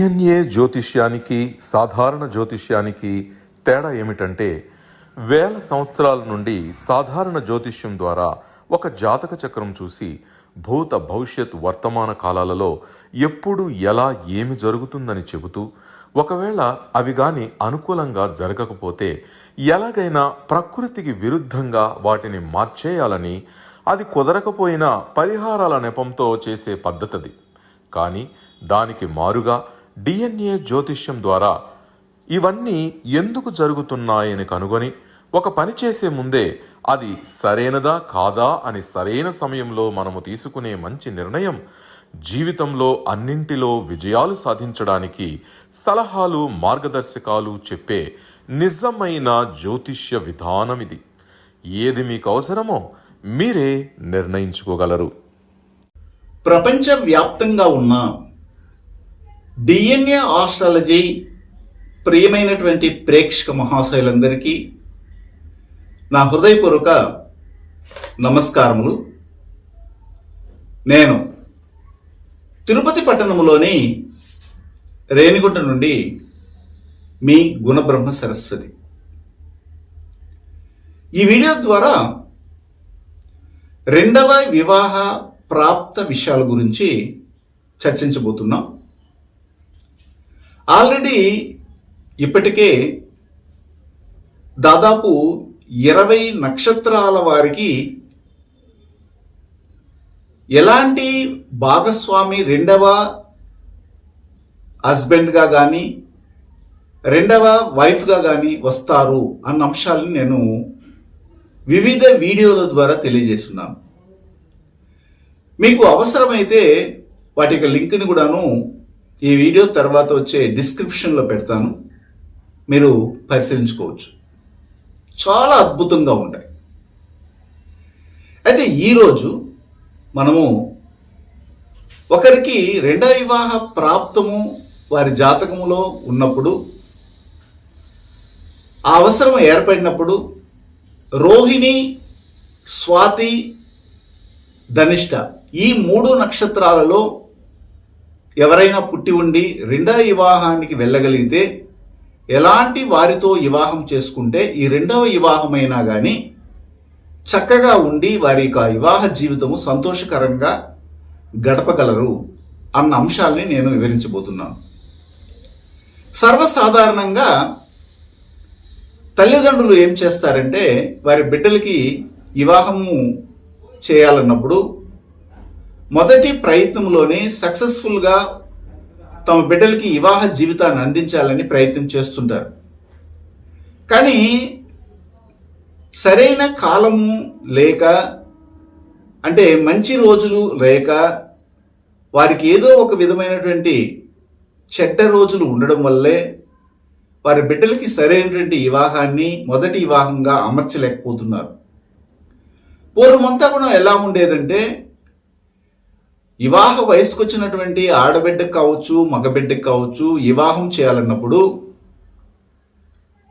DNA జ్యోతిష్యానికి సాధారణ జ్యోతిష్యానికి తేడా ఏమిటంటే, వేల సంవత్సరాల నుండి సాధారణ జ్యోతిష్యం ద్వారా ఒక జాతక చక్రం చూసి భూత భవిష్యత్ వర్తమాన కాలాలలో ఎప్పుడు ఎలా ఏమి జరుగుతుందని చెబుతూ, ఒకవేళ అవి గాని అనుకూలంగా జరగకపోతే ఎలాగైనా ప్రకృతికి విరుద్ధంగా వాటిని మార్చేయాలని, అది కుదరకపోయినా పరిహారాల నెపంతో చేసే పద్ధతిది. కానీ దానికి మారుగా డిఎన్ఏ జ్యోతిష్యం ద్వారా ఇవన్నీ ఎందుకు జరుగుతున్నాయని కనుగొని ఒక పని చేసే ముందే అది సరైనదా కాదా అని సరైన సమయంలో మనము తీసుకునే మంచి నిర్ణయం జీవితంలో అన్నింటిలో విజయాలు సాధించడానికి సలహాలు మార్గదర్శకాలు చెప్పే నిజమైన జ్యోతిష్య విధానం ఇది. ఏది మీకు అవసరమో మీరే నిర్ణయించుకోగలరు. ప్రపంచవ్యాప్తంగా ఉన్న డిఎన్ఏ ఆస్ట్రాలజీ ప్రియమైనటువంటి ప్రేక్షక మహాశయులందరికీ నా హృదయపూర్వక నమస్కారములు. నేను తిరుపతి పట్టణంలోని రేణిగుంట నుండి మీ గుణబ్రహ్మ సరస్వతి. ఈ వీడియో ద్వారా రెండవ వివాహ ప్రాప్త విషయాల గురించి చర్చించబోతున్నాం. ఆల్రెడీ ఇప్పటికే దాదాపు 20 నక్షత్రాల వారికి ఎలాంటి భాగస్వామి రెండవ హస్బెండ్గా కానీ రెండవ వైఫ్గా కానీ వస్తారు అన్న అంశాలను నేను వివిధ వీడియోల ద్వారా తెలియజేస్తున్నాను. మీకు అవసరమైతే వాటి యొక్క లింక్ని కూడాను ఈ వీడియో తర్వాత వచ్చే డిస్క్రిప్షన్లో పెడతాను, మీరు పరిశీలించుకోవచ్చు. చాలా అద్భుతంగా ఉంటాయి. అయితే ఈరోజు మనము ఒకరికి రెండవ వివాహ ప్రాప్తము వారి జాతకములో ఉన్నప్పుడు, ఆ అవసరం ఏర్పడినప్పుడు రోహిణి, స్వాతి, ధనిష్ట ఈ 3 నక్షత్రాలలో ఎవరైనా పుట్టి ఉండి రెండవ వివాహానికి వెళ్ళగలిగితే, ఎలాంటి వారితో వివాహం చేసుకుంటే ఈ రెండవ వివాహమైనా కానీ చక్కగా ఉండి వారి యొక్క వివాహ జీవితము సంతోషకరంగా గడపగలరు అన్న అంశాలని నేను వివరించబోతున్నాను. సర్వసాధారణంగా తల్లిదండ్రులు ఏం చేస్తారంటే, వారి బిడ్డలకి వివాహము చేయాలన్నప్పుడు మొదటి ప్రయత్నంలోనే సక్సెస్ఫుల్గా తమ బిడ్డలకి వివాహ జీవితాన్ని అందించాలని ప్రయత్నం చేస్తుంటారు. కానీ సరైన కాలము లేక, అంటే మంచి రోజులు లేక, వారికి ఏదో ఒక విధమైనటువంటి చెడ్డ రోజులు ఉండడం వల్లే వారి బిడ్డలకి సరైనటువంటి వివాహాన్ని మొదటి వివాహంగా అమర్చలేకపోతున్నారు. పూర్వమంతా కూడా ఎలా ఉండేదంటే, వివాహ వయసుకు వచ్చినటువంటి ఆడబిడ్డకు కావచ్చు, మగబిడ్డకు కావచ్చు, వివాహం చేయాలన్నప్పుడు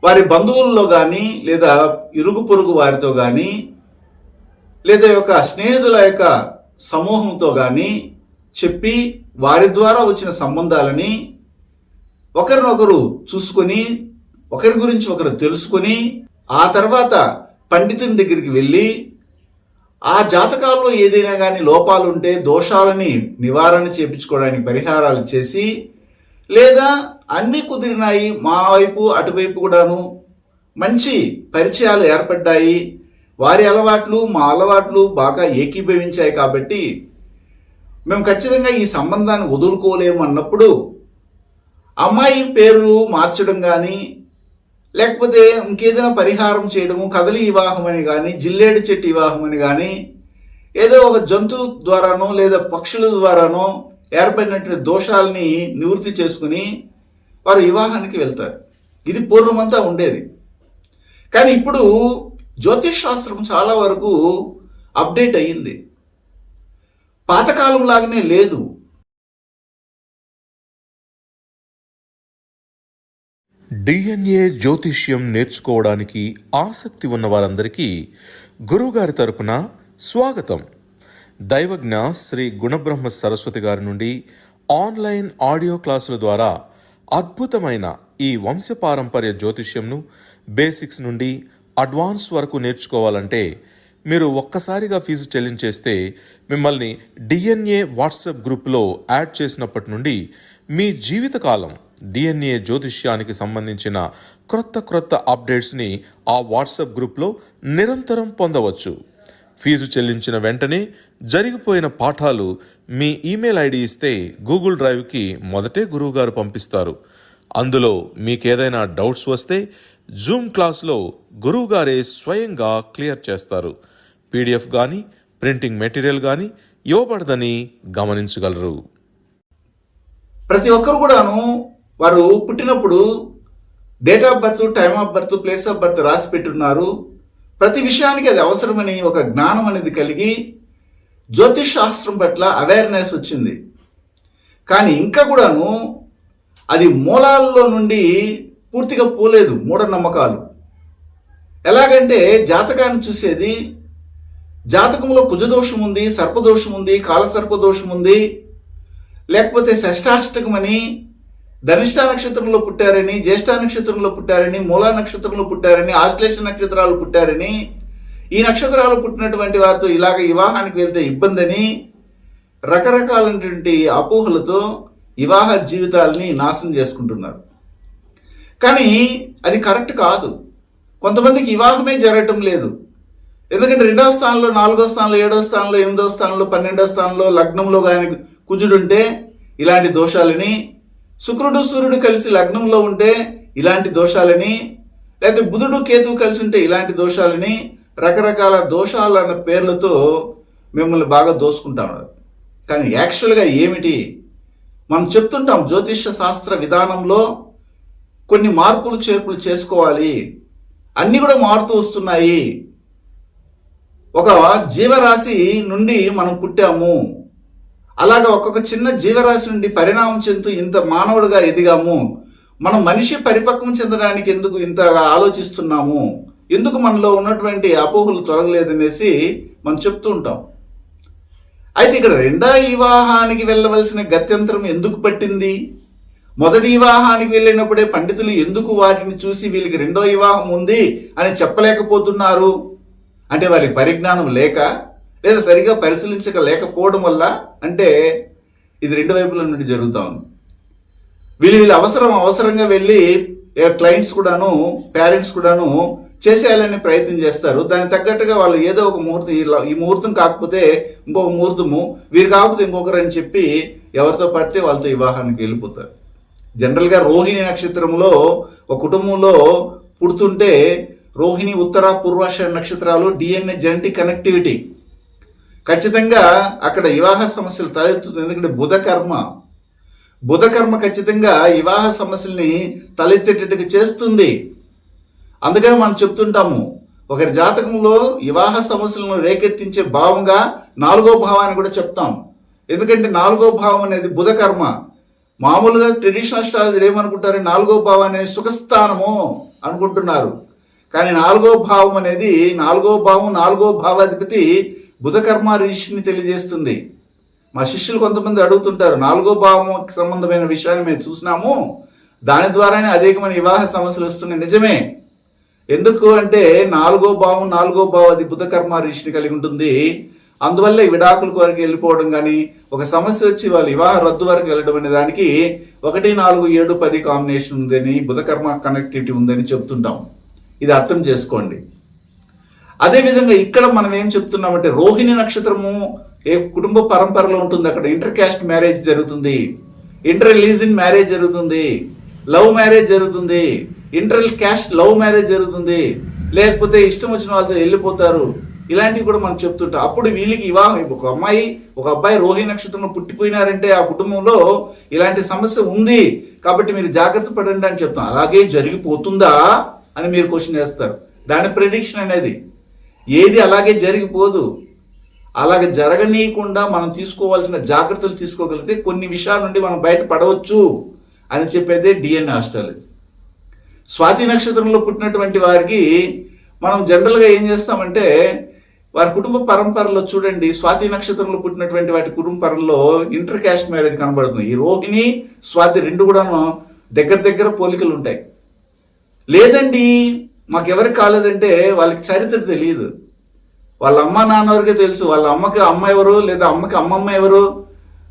వారి బంధువుల్లో కానీ, లేదా ఇరుగు పొరుగు వారితో కానీ, లేదా యొక్క స్నేహితుల యొక్క సమూహంతో కానీ చెప్పి వారి ద్వారా వచ్చిన సంబంధాలని ఒకరినొకరు చూసుకొని, ఒకరి గురించి ఒకరు తెలుసుకొని, ఆ తర్వాత పండితుని దగ్గరికి వెళ్ళి ఆ జాతకాల్లో ఏదైనా కానీ లోపాలు ఉంటే దోషాలని నివారణ చేయించుకోవడానికి పరిహారాలు చేసి, లేదా అన్నీ కుదిరినాయి, మా వైపు అటువైపు కూడాను మంచి పరిచయాలు ఏర్పడ్డాయి, వారి అలవాట్లు మా అలవాట్లు బాగా ఏకీభవించాయి కాబట్టి మేము ఖచ్చితంగా ఈ సంబంధాన్ని వదులుకోలేము అన్నప్పుడు అమ్మాయి పేరు మార్చడం కానీ, లేకపోతే ఇంకేదైనా పరిహారం చేయడము, కదలి వివాహం అని కానీ, జిల్లేడు చెట్టు వివాహం అని కానీ, ఏదో ఒక జంతువు ద్వారానో లేదా పక్షుల ద్వారానో ఏర్పడినటువంటి దోషాలని నివృత్తి చేసుకుని వారు వివాహానికి వెళ్తారు. ఇది పూర్వమంతా ఉండేది. కానీ ఇప్పుడు జ్యోతిష్ శాస్త్రం చాలా వరకు అప్డేట్ అయ్యింది. పాతకాలం లాగానే లేదు. డిఎన్ఏ జ్యోతిష్యం నేర్చుకోవడానికి ఆసక్తి ఉన్న వారందరికీ గురువుగారి తరపున స్వాగతం. దైవజ్ఞ శ్రీ గుణబ్రహ్మ సరస్వతి గారి నుండి ఆన్లైన్ ఆడియో క్లాసుల ద్వారా అద్భుతమైన ఈ వంశపారంపర్య జ్యోతిష్యంను బేసిక్స్ నుండి అడ్వాన్స్ వరకు నేర్చుకోవాలంటే మీరు ఒక్కసారిగా ఫీజు చెల్లించేస్తే మిమ్మల్ని డిఎన్ఏ వాట్సాప్ గ్రూప్లో యాడ్ చేసినప్పటి నుండి మీ జీవితకాలం డిఎన్ఏ జ్యోతిష్యానికి సంబంధించిన క్రొత్త అప్డేట్స్ని ఆ వాట్సాప్ గ్రూప్లో నిరంతరం పొందవచ్చు. ఫీజు చెల్లించిన వెంటనే జరిగిపోయిన పాఠాలు మీ ఈమెయిల్ ఐడి ఇస్తే గూగుల్ డ్రైవ్కి మొదటే గురువుగారు పంపిస్తారు. అందులో మీకేదైనా డౌట్స్ వస్తే జూమ్ క్లాస్లో గురువుగారే స్వయంగా క్లియర్ చేస్తారు. పీడిఎఫ్ కానీ ప్రింటింగ్ మెటీరియల్ కానీ ఇవ్వబడదని గమనించగలరు. ప్రతి ఒక్కరు కూడాను వారు పుట్టినప్పుడు date of birth, time of birth, place of birth రాసి పెట్టున్నారు. ప్రతి విషయానికి అది అవసరమని ఒక జ్ఞానం అనేది కలిగి జ్యోతిష్ శాస్త్రం పట్ల అవేర్నెస్ వచ్చింది. కానీ ఇంకా కూడాను అది మూలాల్లో నుండి పూర్తిగా పోలేదు. మూఢనమ్మకాలు ఎలాగంటే జాతకాన్ని చూసేది, జాతకంలో కుజదోషం ఉంది, సర్పదోషం ఉంది, కాలసర్పదోషం ఉంది, లేకపోతే షష్టాష్టకమని, ధనిష్ట నక్షత్రంలో పుట్టారని, జ్యేష్ఠ నక్షత్రంలో పుట్టారని, మూలా నక్షత్రంలో పుట్టారని, ఆశ్లేష నక్షత్రాలు పుట్టారని, ఈ నక్షత్రాలు పుట్టినటువంటి వారితో ఇలాగ వివాహానికి వెళ్తే ఇబ్బందని, రకరకాలైనటువంటి అపోహలతో వివాహ జీవితాలని నాశనం చేసుకుంటున్నారు. కానీ అది కరెక్ట్ కాదు. కొంతమందికి వివాహమే జరగటం లేదు. ఎందుకంటే 2వ స్థానంలో, 4వ స్థానంలో, 7వ స్థానంలో, 8వ స్థానంలో, 12వ స్థానంలో లగ్నంలో కానీ కుజుడుంటే ఇలాంటి దోషాలని, శుక్రుడు సూర్యుడు కలిసి లగ్నంలో ఉంటే ఇలాంటి దోషాలని, లేకపోతే బుధుడు కేతువు కలిసి ఉంటే ఇలాంటి దోషాలని, రకరకాల దోషాలన్న పేర్లతో మిమ్మల్ని బాగా దోసుకుంటాం. కానీ యాక్చువల్గా ఏమిటి మనం చెప్తుంటాం, జ్యోతిష శాస్త్ర విధానంలో కొన్ని మార్పులు చేర్పులు చేసుకోవాలి. అన్నీ కూడా మారుతూ వస్తున్నాయి. ఒక జీవరాశి నుండి మనం పుట్టాము, అలాగా ఒక్కొక్క చిన్న జీవరాశి నుండి పరిణామం చెందుతూ ఇంత మానవుడిగా ఎదిగాము. మనం మనిషి పరిపక్వం చెందడానికి ఎందుకు ఇంతగా ఆలోచిస్తున్నాము, ఎందుకు మనలో ఉన్నటువంటి అపోహలు తొలగలేదనేసి మనం చెప్తూ ఉంటాం. అయితే ఇక్కడ 2వ వివాహానికి వెళ్ళవలసిన గత్యంతరం ఎందుకు పట్టింది? మొదటి వివాహానికి వెళ్ళినప్పుడే పండితులు ఎందుకు వాటిని చూసి వీళ్ళకి 2వ వివాహం ఉంది అని చెప్పలేకపోతున్నారు? అంటే వారికి పరిజ్ఞానం లేక, లేదా సరిగా పరిశీలించక లేకపోవడం వల్ల? అంటే ఇది 2 వైపుల నుండి జరుగుతూ ఉంది. వీళ్ళు అవసరంగా వెళ్ళి క్లయింట్స్ కూడాను, పేరెంట్స్ కూడాను చేసేయాలని ప్రయత్నం చేస్తారు. దానికి తగ్గట్టుగా వాళ్ళు ఏదో ఒక ముహూర్తం, ఈ ముహూర్తం కాకపోతే ఇంకొక ముహూర్తము, వీరు కాకపోతే ఇంకొకరు అని చెప్పి ఎవరితో పడితే వాళ్ళతో వివాహానికి వెళ్ళిపోతారు. జనరల్గా రోహిణి నక్షత్రంలో ఒక కుటుంబంలో పుడుతుంటే రోహిణి, ఉత్తర, పూర్వాషాఢ నక్షత్రాలు డిఎన్ఏ జెనెటిక్ కనెక్టివిటీ ఖచ్చితంగా అక్కడ వివాహ సమస్యలు తలెత్తుతుంది. ఎందుకంటే బుధకర్మ ఖచ్చితంగా వివాహ సమస్యల్ని తలెత్తేటట్టుగా చేస్తుంది. అందుకని మనం చెప్తుంటాము, ఒకరి జాతకంలో వివాహ సమస్యలను రేకెత్తించే భావంగా 4వ భావాన్ని కూడా చెప్తాం. ఎందుకంటే 4వ భావం అనేది బుధకర్మ. మామూలుగా ట్రెడిషనల్ అస్ట్రాలజీ ఏమనుకుంటారు, 4వ భావం అనేది సుఖస్థానము అనుకుంటున్నారు. కానీ 4వ భావం అనేది, 4వ భావం, 4వ భావాధిపతి బుధకర్మ ఋషిని తెలియజేస్తుంది. మా శిష్యులు కొంతమంది అడుగుతుంటారు, 4వ భావంకి సంబంధమైన విషయాన్ని మేము చూసినాము, దాని ద్వారానే అనేకమైన వివాహ సమస్యలు వస్తున్నాయి. నిజమే. ఎందుకు అంటే 4వ భావం, 4వ భావాది బుధకర్మ ఋషిని కలిగి ఉంటుంది. అందువల్ల విడాకుల కొరకు వెళ్ళిపోవడం కానీ, ఒక సమస్య వచ్చి వాళ్ళు వివాహ రద్దు వరకు వెళ్ళడం అనే దానికి 1, 4, 7, 10 కాంబినేషన్ ఉందని, బుధకర్మ కనెక్టివిటీ ఉందని చెప్తుంటాం. ఇది అర్థం చేసుకోండి. అదేవిధంగా ఇక్కడ మనం ఏం చెప్తున్నామంటే, రోహిణి నక్షత్రము ఏ కుటుంబ పరంపరలో ఉంటుంది, అక్కడ ఇంటర్ క్యాస్ట్ మ్యారేజ్ జరుగుతుంది, ఇంటర్ రిలీజియన్ మ్యారేజ్ జరుగుతుంది, లవ్ మ్యారేజ్ జరుగుతుంది, ఇంటర్ క్యాస్ట్ లవ్ మ్యారేజ్ జరుగుతుంది, లేకపోతే ఇష్టం వచ్చిన వాళ్ళతో వెళ్ళిపోతారు. ఇలాంటివి కూడా మనం చెప్తుంటాం. అప్పుడు వీళ్ళకి వివాహం, ఒక అమ్మాయి ఒక అబ్బాయి రోహిణి నక్షత్రంలో పుట్టిపోయినారంటే ఆ కుటుంబంలో ఇలాంటి సమస్య ఉంది, కాబట్టి మీరు జాగ్రత్త పడండి అని చెప్తాం. అలాగే జరిగిపోతుందా అని మీరు క్వశ్చన్ చేస్తారు. దాని ప్రెడిక్షన్ అనేది ఏది అలాగే జరిగిపోదు. అలాగే జరగనీయకుండా మనం తీసుకోవాల్సిన జాగ్రత్తలు తీసుకోగలిగితే కొన్ని విషయాల నుండి మనం బయటపడవచ్చు అని చెప్పేదే డిఎన్ఏ ఆస్ట్రాలజీ. స్వాతి నక్షత్రంలో పుట్టినటువంటి వారికి మనం జనరల్గా ఏం చేస్తామంటే, వారి కుటుంబ పరంపరలో చూడండి, స్వాతి నక్షత్రంలో పుట్టినటువంటి వాటి కుటుంబ పరంలో ఇంటర్ క్యాస్ట్ మ్యారేజ్ కనబడుతుంది. ఈ రోహిణి స్వాతి రెండు కూడా దగ్గర దగ్గర పోలికలు ఉంటాయి. లేదండి మాకెవరికి కాలేదంటే వాళ్ళకి చరిత్ర తెలియదు. వాళ్ళ అమ్మ నాన్న వరకే తెలుసు. వాళ్ళ అమ్మకి అమ్మ ఎవరు, లేదా అమ్మకి అమ్మమ్మ ఎవరు,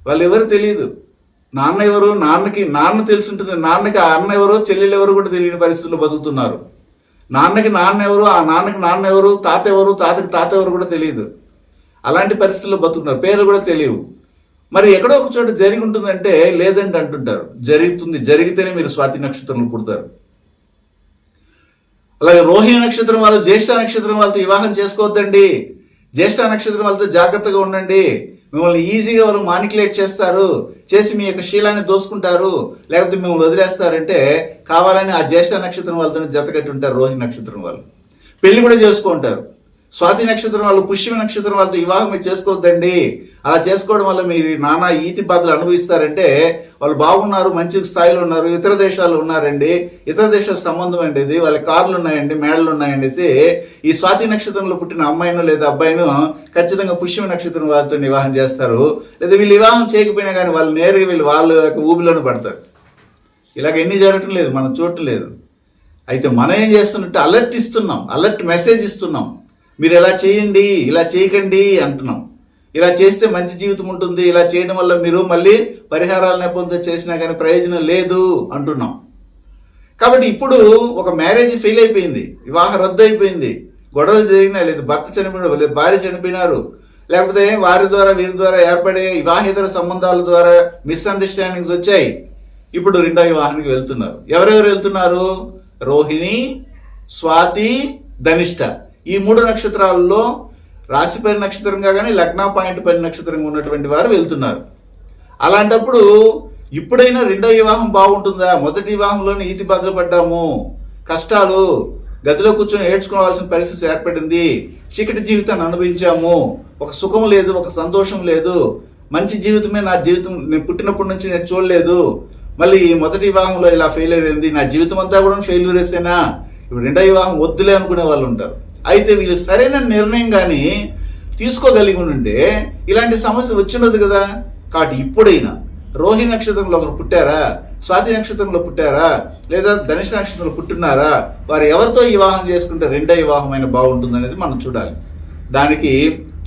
వాళ్ళు ఎవరు తెలియదు. నాన్న ఎవరు, నాన్నకి నాన్న తెలుసుంటుంది, నాన్నకి ఆ అన్న ఎవరు, చెల్లెలు ఎవరు కూడా తెలియని పరిస్థితుల్లో బతుకుతున్నారు. నాన్నకి నాన్న ఎవరు, ఆ నాన్నకి నాన్న ఎవరు, తాత ఎవరు, తాతకి తాత ఎవరు కూడా తెలియదు. అలాంటి పరిస్థితుల్లో బతుకుతున్నారు, పేర్లు కూడా తెలియవు. మరి ఎక్కడో ఒక చోట జరిగి ఉంటుందంటే లేదంటే అంటుంటారు. జరుగుతుంది, జరిగితేనే మీరు స్వాతి నక్షత్రంలో పుడతారు. అలాగే రోహిణి నక్షత్రం వాళ్ళు జ్యేష్ఠ నక్షత్రం వాళ్ళతో వివాహం చేసుకోవద్దండి. జ్యేష్ఠ నక్షత్రం వాళ్ళతో జాగ్రత్తగా ఉండండి. మిమ్మల్ని ఈజీగా వాళ్ళు మానికులేట్ చేస్తారు, చేసి మీ యొక్క శీలాన్ని దోసుకుంటారు, లేకపోతే మిమ్మల్ని వదిలేస్తారంటే కావాలని ఆ జ్యేష్ఠ నక్షత్రం వాళ్ళతో జతకట్టి ఉంటారు. రోహిణి నక్షత్రం వాళ్ళు పెళ్లి కూడా చేసుకుంటారు. స్వాతి నక్షత్రం వాళ్ళు పుష్యమి నక్షత్రం వాళ్ళతో వివాహం చేసుకోవద్దండి. అలా చేసుకోవడం వల్ల మీరు నానా ఈతి బాధలు అనుభవిస్తారంటే వాళ్ళు బాగున్నారు, మంచి స్థాయిలో ఉన్నారు, ఇతర దేశాల్లో ఉన్నారండి, ఇతర దేశాల సంబంధం అండి ఇది, వాళ్ళ కార్లు ఉన్నాయండి, మేడలు ఉన్నాయండి. ఈ స్వాతి నక్షత్రంలో పుట్టిన అమ్మాయిను లేదా అబ్బాయిను ఖచ్చితంగా పుష్యమి నక్షత్రం వాళ్ళతో వివాహం చేస్తారు. లేదా వీళ్ళు వివాహం చేయకపోయినా కానీ వాళ్ళు నేరుగా వాళ్ళ యొక్క ఊబిలోనే పడతారు. ఇలాగ ఎన్ని జరగటం లేదు, మనం చూడటం లేదు. అయితే మనం ఏం చేస్తున్నట్టు అలర్ట్ ఇస్తున్నాం, అలర్ట్ మెసేజ్ ఇస్తున్నాం. మీరు ఇలా చేయండి, ఇలా చేయకండి అంటున్నాం. ఇలా చేస్తే మంచి జీవితం ఉంటుంది, ఇలా చేయడం వల్ల మీరు మళ్ళీ పరిహారాల నెపంతో చేసినా కానీ ప్రయోజనం లేదు అంటున్నాం. కాబట్టి ఇప్పుడు ఒక మ్యారేజ్ ఫెయిల్ అయిపోయింది, వివాహం రద్దు అయిపోయింది, గొడవలు జరిగినా, లేదు భర్త చనిపోయినారు, లేదు భార్య చనిపోయినారు, లేకపోతే వారి ద్వారా వీరి ద్వారా ఏర్పడే వివాహేతర సంబంధాల ద్వారా మిస్అండర్స్టాండింగ్స్ వచ్చాయి. ఇప్పుడు రెండో వివాహానికి వెళ్తున్నారు. ఎవరెవరు వెళ్తున్నారు? రోహిణి, స్వాతి, ధనిష్ట. ఈ మూడు నక్షత్రాలలో రాశిపై నక్షత్రంగా కానీ లగ్న పాయింట్ పై నక్షత్రంగా ఉన్నటువంటి వారు వెళ్తున్నారు. అలాంటప్పుడు ఇప్పుడైనా రెండో వివాహం బాగుంటుందా? మొదటి వివాహంలోనే ఈతి బాధలు పడ్డాము, కష్టాలు, గదిలో కూర్చొని ఏడ్చుకోవాల్సిన పరిస్థితి ఏర్పడింది, చీకటి జీవితాన్ని అనుభవించాము, ఒక సుఖం లేదు, ఒక సంతోషం లేదు, మంచి జీవితమే నా జీవితం, నేను పుట్టినప్పటి నుంచి నేను చూడలేదు, మళ్ళీ మొదటి వివాహంలో ఇలా ఫెయిల్యూర్ అయింది, నా జీవితం అంతా కూడా ఫెయిల్యూర్ వేసేనా, ఇప్పుడు రెండో వివాహం వద్దులే అనుకునే వాళ్ళు ఉంటారు. అయితే వీళ్ళు సరైన నిర్ణయం కానీ తీసుకోగలిగి ఉంటే ఇలాంటి సమస్య వచ్చినది కదా. కాబట్టి ఇప్పుడైనా రోహిణి నక్షత్రంలో ఒకరు పుట్టారా, స్వాతి నక్షత్రంలో పుట్టారా, లేదా ధనుష్ నక్షత్రంలో పుట్టున్నారా, వారు ఎవరితో వివాహం చేసుకుంటే రెండో వివాహం అయినా బాగుంటుంది అనేది మనం చూడాలి. దానికి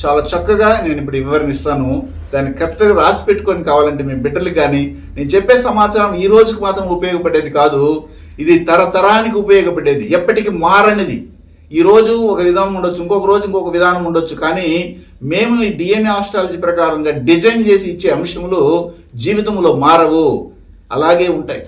చాలా చక్కగా నేను ఇప్పుడు వివరణ ఇస్తాను. దాన్ని కరెక్ట్గా రాసి పెట్టుకొని కావాలంటే మీ బిడ్డలకు కానీ నేను చెప్పే సమాచారం ఈ రోజుకి మాత్రం ఉపయోగపడేది కాదు, ఇది తరతరానికి ఉపయోగపడేది, ఎప్పటికీ మారనిది. ఈ రోజు ఒక విధానం ఉండొచ్చు, ఇంకొక రోజు ఇంకొక విధానం ఉండొచ్చు, కానీ మేము ఈ డిఎన్ఏ ఆస్ట్రాలజీ ప్రకారంగా డిజైన్ చేసి ఇచ్చే అంశములు జీవితంలో మారవు, అలాగే ఉంటాయి.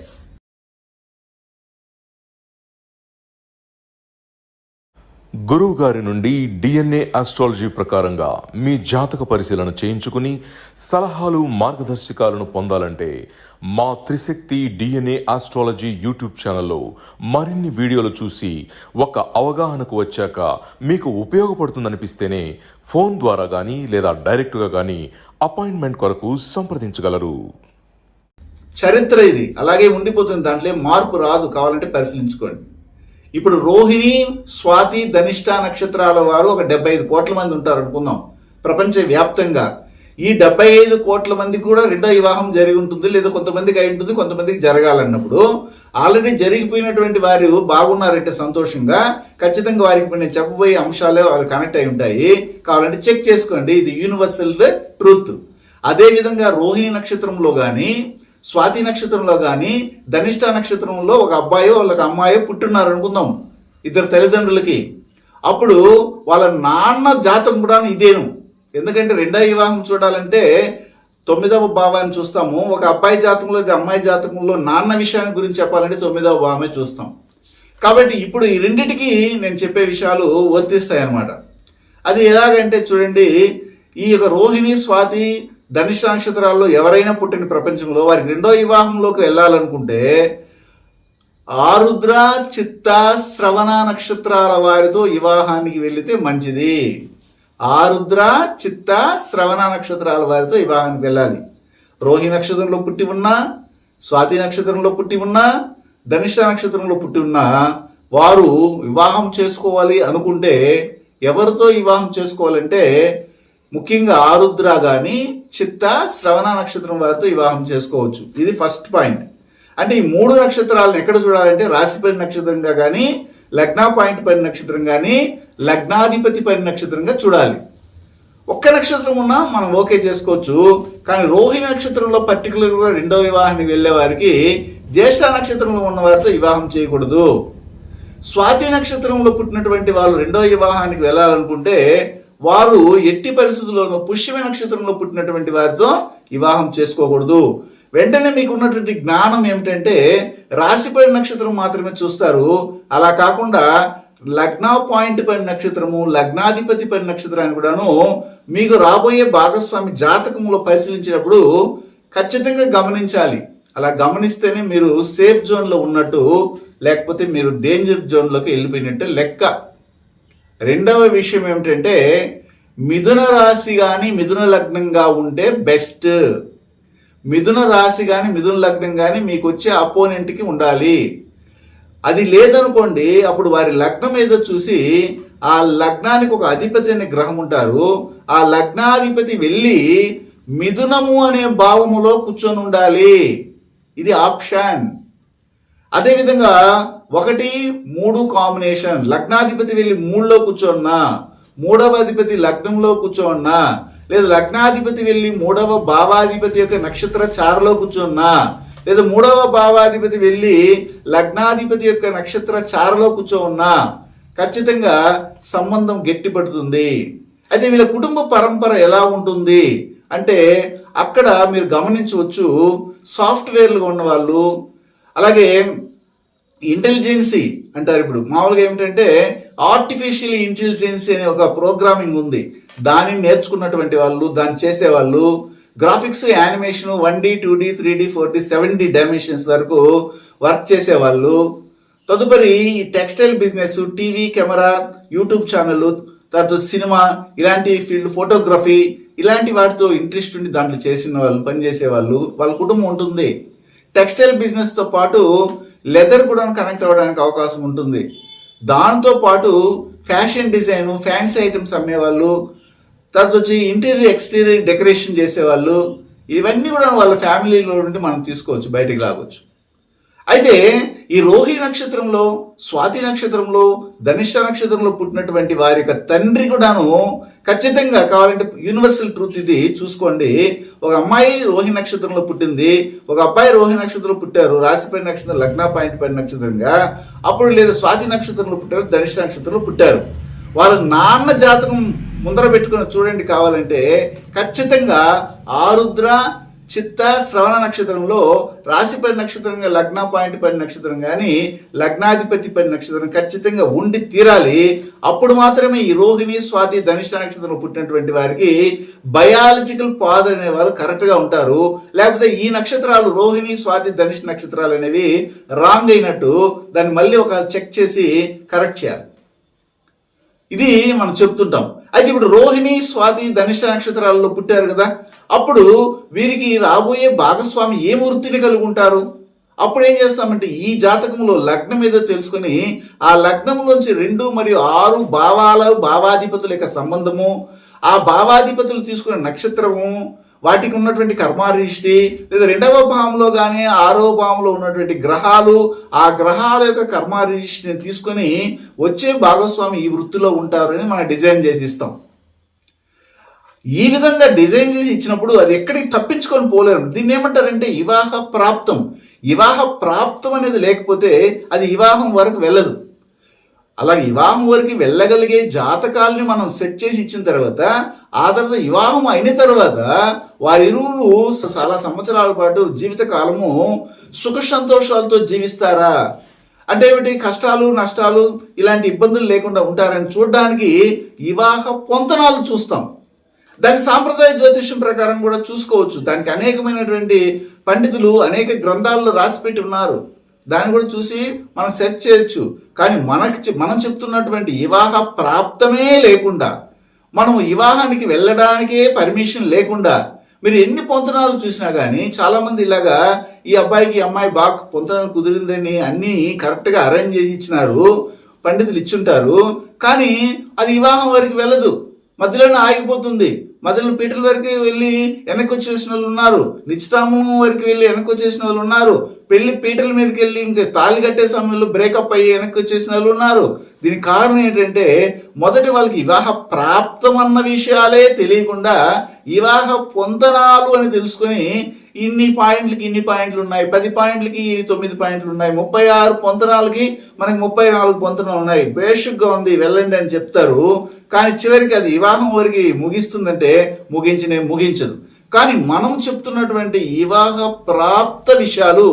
గురువు గారి నుండి డిఎన్ఏ ఆస్ట్రాలజీ ప్రకారంగా మీ జాతక పరిశీలన చేయించుకుని సలహాలు, మార్గదర్శకాలను పొందాలంటే మా త్రిశక్తి డిఎన్ఏ ఆస్ట్రాలజీ యూట్యూబ్ ఛానల్లో మరిన్ని వీడియోలు చూసి ఒక అవగాహనకు వచ్చాక మీకు ఉపయోగపడుతుందనిపిస్తేనే ఫోన్ ద్వారా కానీ లేదా డైరెక్ట్గా కానీ అపాయింట్మెంట్ కొరకు సంప్రదించగలరు. చరిత్ర ఇది అలాగే ఉండిపోతుంది, దాంట్లో మార్పు రాదు, కావాలంటే పరిశీలించుకోండి. ఇప్పుడు రోహిణి, స్వాతి, ధనిష్ట నక్షత్రాల వారు ఒక 75 కోట్ల మంది ఉంటారు అనుకుందాం ప్రపంచ వ్యాప్తంగా. ఈ 75 కోట్ల మంది కూడా రెండో వివాహం జరిగి ఉంటుంది, లేదా కొంతమందికి అయి ఉంటుంది, కొంతమందికి జరగాలన్నప్పుడు ఆల్రెడీ జరిగిపోయినటువంటి వారు బాగున్నారంటే సంతోషంగా ఖచ్చితంగా వారికి నేను చెప్పబోయే అంశాలే వాళ్ళు కనెక్ట్ అయి ఉంటాయి, కావాలంటే చెక్ చేసుకోండి. ఇది యూనివర్సల్ ట్రూత్. అదేవిధంగా రోహిణి నక్షత్రంలో కానీ, స్వాతి నక్షత్రంలో కానీ, ధనిష్ట నక్షత్రంలో ఒక అబ్బాయో వాళ్ళకి అమ్మాయో పుట్టున్నారు అనుకుందాం ఇద్దరు తల్లిదండ్రులకి. అప్పుడు వాళ్ళ నాన్న జాతకం కూడా ఇదేను. ఎందుకంటే రెండో వివాహం చూడాలంటే 9వ భావాన్ని చూస్తాము. ఒక అబ్బాయి జాతకంలో, అమ్మాయి జాతకంలో నాన్న విషయాన్ని గురించి చెప్పాలంటే 9వ భావమే చూస్తాం. కాబట్టి ఇప్పుడు ఈ రెండింటికి నేను చెప్పే విషయాలు వర్తిస్తాయి అన్నమాట. అది ఎలాగంటే చూడండి, ఈ యొక్క రోహిణి, స్వాతి, ధనుష నక్షత్రాల్లో ఎవరైనా పుట్టిన ప్రపంచంలో వారికి రెండో వివాహంలోకి వెళ్ళాలనుకుంటే ఆరుద్ర, చిత్త, శ్రవణ నక్షత్రాల వారితో వివాహానికి వెళితే మంచిది. ఆరుద్ర, చిత్త, శ్రవణ నక్షత్రాల వారితో వివాహానికి వెళ్ళాలి. రోహిణి నక్షత్రంలో పుట్టి ఉన్నా, స్వాతి నక్షత్రంలో పుట్టి ఉన్నా, ధనుష నక్షత్రంలో పుట్టి ఉన్నా వారు వివాహం చేసుకోవాలి అనుకుంటే ఎవరితో వివాహం చేసుకోవాలంటే ముఖ్యంగా ఆరుద్ర గాని చిత్త శ్రవణ నక్షత్రం వారితో వివాహం చేసుకోవచ్చు. ఇది ఫస్ట్ పాయింట్. అంటే ఈ 3 నక్షత్రాలను ఎక్కడ చూడాలంటే రాశిపడి నక్షత్రంగా కానీ, లగ్న పాయింట్ పడి నక్షత్రం కానీ, లగ్నాధిపతి పడి నక్షత్రంగా చూడాలి. ఒక్క నక్షత్రం ఉన్నా మనం ఓకే చేసుకోవచ్చు. కానీ రోహిణి నక్షత్రంలో పర్టికులర్గా రెండో వివాహానికి వెళ్ళే వారికి జ్యేష్ఠ నక్షత్రంలో ఉన్న వారితో వివాహం చేయకూడదు. స్వాతి నక్షత్రంలో పుట్టినటువంటి వాళ్ళు రెండో వివాహానికి వెళ్ళాలనుకుంటే వారు ఎట్టి పరిస్థితుల్లోనూ పుష్యమి నక్షత్రంలో పుట్టినటువంటి వారితో వివాహం చేసుకోకూడదు. వెంటనే మీకు ఉన్నటువంటి జ్ఞానం ఏమిటంటే రాశిపడి నక్షత్రం మాత్రమే చూస్తారు. అలా కాకుండా లగ్న పాయింట్ పడి నక్షత్రము, లగ్నాధిపతి పడి నక్షత్రాన్ని కూడాను మీకు రాబోయే భాగస్వామి జాతకములో పరిశీలించినప్పుడు ఖచ్చితంగా గమనించాలి. అలా గమనిస్తేనే మీరు సేఫ్ జోన్లో ఉన్నట్టు, లేకపోతే మీరు డేంజర్ జోన్లోకి వెళ్ళిపోయినట్టు లెక్క. రెండవ విషయం ఏమిటంటే మిథున రాశి కానీ మిథున లగ్నంగా ఉంటే బెస్ట్. మిథున రాశి కానీ మిథున లగ్నం కానీ మీకు వచ్చే అపోనెంట్కి ఉండాలి. అది లేదనుకోండి, అప్పుడు వారి లగ్నం ఏదో చూసి ఆ లగ్నానికి ఒక అధిపతి అనే గ్రహం ఉంటారు. ఆ లగ్నాధిపతి వెళ్ళి మిథునము అనే భావములో కూర్చొని ఉండాలి. ఇది ఆప్షన్. అదేవిధంగా 1-3 కాంబినేషన్, లగ్నాధిపతి వెళ్ళి 3లో కూర్చోన్నా, 3వ అధిపతి లగ్నంలో కూర్చోన్నా, లేదా లగ్నాధిపతి వెళ్ళి 3వ భావాధిపతి యొక్క నక్షత్ర చారలో కూర్చోన్నా, లేదా 3వ భావాధిపతి వెళ్ళి లగ్నాధిపతి యొక్క నక్షత్ర చారలో కూర్చోన్నా ఖచ్చితంగా సంబంధం గట్టిపడుతుంది. అయితే వీళ్ళ కుటుంబ పరంపర ఎలా ఉంటుంది అంటే అక్కడ మీరు గమనించవచ్చు. సాఫ్ట్వేర్లుగా ఉన్న వాళ్ళు, అలాగే ఇంటెలిజెన్సీ అంటారు. ఇప్పుడు మామూలుగా ఏమిటంటే ఆర్టిఫిషియల్ ఇంటెలిజెన్సీ అనే ఒక ప్రోగ్రామింగ్ ఉంది. దానిని నేర్చుకున్నటువంటి వాళ్ళు, దాన్ని చేసేవాళ్ళు, graphics, animation, 1D, 2D, 3D, 4D, 7D dimensions వరకు వర్క్ చేసేవాళ్ళు. తదుపరి textile business, TV, camera, YouTube channel, తర్వాత సినిమా, ఇలాంటి ఫీల్డ్, ఫోటోగ్రఫీ, ఇలాంటి వాటితో ఇంట్రెస్ట్ ఉండి దాంట్లో చేసిన వాళ్ళు, పనిచేసే వాళ్ళు, వాళ్ళ కుటుంబం ఉంటుంది. టెక్స్టైల్ బిజినెస్తో పాటు లెదర్ కూడా కనెక్ట్ అవ్వడానికి అవకాశం ఉంటుంది. దాంతో పాటు ఫ్యాషన్ డిజైన్, ఫ్యాన్సీ ఐటమ్స్ అమ్మేవాళ్ళు, తర్వాత వచ్చి ఇంటీరియర్ ఎక్స్టీరియర్ డెకరేషన్ చేసేవాళ్ళు, ఇవన్నీ కూడా వాళ్ళ ఫ్యామిలీలో నుండి మనం తీసుకోవచ్చు, బయటికి రావచ్చు. అయితే ఈ రోహిణి నక్షత్రంలో, స్వాతి నక్షత్రంలో, ధనిష్ట నక్షత్రంలో పుట్టినటువంటి వారి యొక్క తండ్రి కూడాను ఖచ్చితంగా కావాలంటే యూనివర్సల్ ట్రూత్ ఇది చూసుకోండి. ఒక అమ్మాయి రోహిణి నక్షత్రంలో పుట్టింది, ఒక అబ్బాయి రోహిణి నక్షత్రంలో పుట్టారు, రాశిపై నక్షత్రం, లగ్న పాయింట్ పై నక్షత్రంగా. అప్పుడు లేదా స్వాతి నక్షత్రంలో పుట్టారు, ధనిష్ట నక్షత్రంలో పుట్టారు. వాళ్ళ నాన్న జాతకం ముందర పెట్టుకుని చూడండి కావాలంటే ఖచ్చితంగా ఆరుద్ర, చిత్త, శ్రవణ నక్షత్రంలో రాశిపడి నక్షత్రంగా, లగ్న పాయింట్ పడి నక్షత్రం కానీ, లగ్నాధిపతి పడి నక్షత్రం ఖచ్చితంగా ఉండి తీరాలి. అప్పుడు మాత్రమే ఈ రోహిణి, స్వాతి, ధనిష్ట నక్షత్రంలో పుట్టినటువంటి వారికి బయాలజికల్ ఫాదర్ అనేవారు కరెక్ట్ గా ఉంటారు. లేకపోతే ఈ నక్షత్రాలు రోహిణి, స్వాతి, ధనిష్ట నక్షత్రాలు అనేవి రాంగ్ అయినట్టు దాన్ని మళ్ళీ ఒక చెక్ చేసి కరెక్ట్ చేయాలి. ఇది మనం చెప్తుంటాం. అయితే ఇప్పుడు రోహిణి, స్వాతి, ధనిష్ట నక్షత్రాలలో పుట్టారు కదా, అప్పుడు వీరికి రాబోయే భాగస్వామి ఏ వృత్తిని కలిగి ఉంటారు? అప్పుడు ఏం చేస్తామంటే ఈ జాతకంలో లగ్నం ఏదో తెలుసుకుని ఆ లగ్నంలోంచి 2 మరియు 6 భావాధిపతుల యొక్క సంబంధము, ఆ భావాధిపతులు తీసుకునే నక్షత్రము, వాటికి ఉన్నటువంటి కర్మారిష్టి, లేదా 2వ భావంలో కానీ 6వ భావంలో ఉన్నటువంటి గ్రహాలు, ఆ గ్రహాల యొక్క కర్మారిష్టిని తీసుకొని వచ్చే భాగస్వామి ఈ వృత్తిలో ఉంటారు అని మనం డిజైన్ చేసి ఇస్తాం. ఈ విధంగా డిజైన్ చేసి ఇచ్చినప్పుడు అది ఎక్కడికి తప్పించుకొని పోలేరు. దీన్ని ఏమంటారంటే వివాహ ప్రాప్తం. వివాహ ప్రాప్తం అనేది లేకపోతే అది వివాహం వరకు వెళ్ళదు. అలాగే వివాహం వరకు వెళ్ళగలిగే జాతకాలని మనం సెట్ చేసి ఇచ్చిన తర్వాత ఆ తర్వాత వివాహం అయిన తర్వాత వారిరువురు చాలా సంవత్సరాల పాటు జీవిత కాలము సుఖ సంతోషాలతో జీవిస్తారా అంటే ఏమిటి, కష్టాలు నష్టాలు ఇలాంటి ఇబ్బందులు లేకుండా ఉంటారని చూడడానికి వివాహ పొంతనాలు చూస్తాం. దాని సాంప్రదాయ జ్యోతిష్యం ప్రకారం కూడా చూసుకోవచ్చు. దానికి అనేకమైనటువంటి పండితులు అనేక గ్రంథాల్లో రాసిపెట్టి ఉన్నారు. దాన్ని కూడా చూసి మనం సెట్ చేయొచ్చు. కానీ మనం చెప్తున్నటువంటి వివాహ ప్రాప్తమే లేకుండా, మనం వివాహానికి వెళ్ళడానికే పర్మిషన్ లేకుండా మీరు ఎన్ని పొంతనాలు చూసినా కానీ చాలా మంది ఇలాగా ఈ అబ్బాయికి అమ్మాయి బాగా పొంతనాలు కుదిరిందని అన్నీ కరెక్ట్గా అరేంజ్ చేసి ఇచ్చినారు. పండితులు ఇచ్చుంటారు. కానీ అది వివాహం వరకు వెళ్ళదు, మధ్యలోనే ఆగిపోతుంది. మధ్యలో పీటల వరకు వెళ్ళి వెనక్కి వచ్చేసిన వాళ్ళు ఉన్నారు, నిశ్చితామం వరకు వెళ్ళి వెనక్కి వచ్చేసిన వాళ్ళు ఉన్నారు, పెళ్లి పీటల మీదకి వెళ్ళి ఇంకా తాళి కట్టే సమయంలో బ్రేకప్ అయ్యి వెనక్కి వచ్చేసిన వాళ్ళు ఉన్నారు. దీనికి కారణం ఏంటంటే మొదటి వాళ్ళకి వివాహ ప్రాప్తం అన్న విషయాలే తెలియకుండా వివాహ పొందనాలు అని తెలుసుకొని ఇన్ని పాయింట్లు ఉన్నాయి, 10 పాయింట్లకి 9 పాయింట్లు ఉన్నాయి, 36 పొంతనాలకి మనకి 34 పొంతనాలు ఉన్నాయి, బేషుగ్గా ఉంది వెళ్ళండి అని చెప్తారు. కానీ చివరికి అది వివాహం వరకు ముగిస్తుందంటే ముగించదు. కానీ మనం చెప్తున్నటువంటి వివాహ ప్రాప్త విషయాలు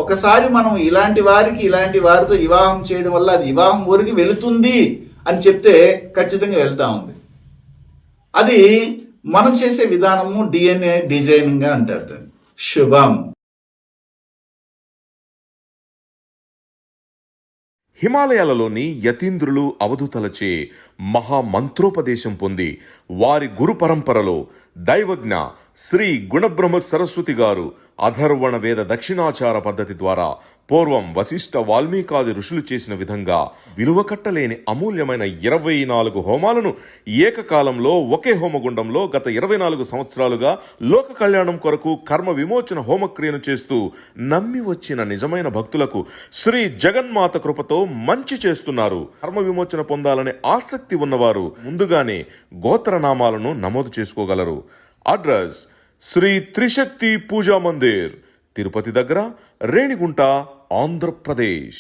ఒకసారి మనం ఇలాంటి వారితో వివాహం చేయడం వల్ల అది వివాహం వరకు వెళుతుంది అని చెప్తే ఖచ్చితంగా వెళ్తా ఉంది. అది మనం చేసే విధానము DNA డిజైనింగ్ అంటారు. శుభం. హిమాలయాలలోని యతీంద్రులు అవధూతలచే మహామంత్రోపదేశం పొంది వారి గురు పరంపరలో దైవజ్ఞ శ్రీ గుణబ్రహ్మ సరస్వతి గారు అధర్వణ వేద దక్షిణాచార పద్ధతి ద్వారా పూర్వం వశిష్ఠ వాల్మీకాది ఋషులు చేసిన విధంగా విలువ కట్టలేని అమూల్యమైన 24 హోమాలను ఏకకాలంలో ఒకే హోమగుండంలో గత 24 సంవత్సరాలుగా లోక కళ్యాణం కొరకు కర్మ విమోచన హోమక్రియను చేస్తూ నమ్మి వచ్చిన నిజమైన భక్తులకు శ్రీ జగన్మాత కృపతో మంచి చేస్తున్నారు. కర్మ విమోచన పొందాలనే ఆసక్తి ఉన్నవారు ముందుగానే గోత్రనామాలను నమోదు చేసుకోగలరు. అడ్రస్ శ్రీ త్రిశక్తి పూజా మందిర్, తిరుపతి దగ్గర, రేణిగుంట, ఆంధ్రప్రదేశ్.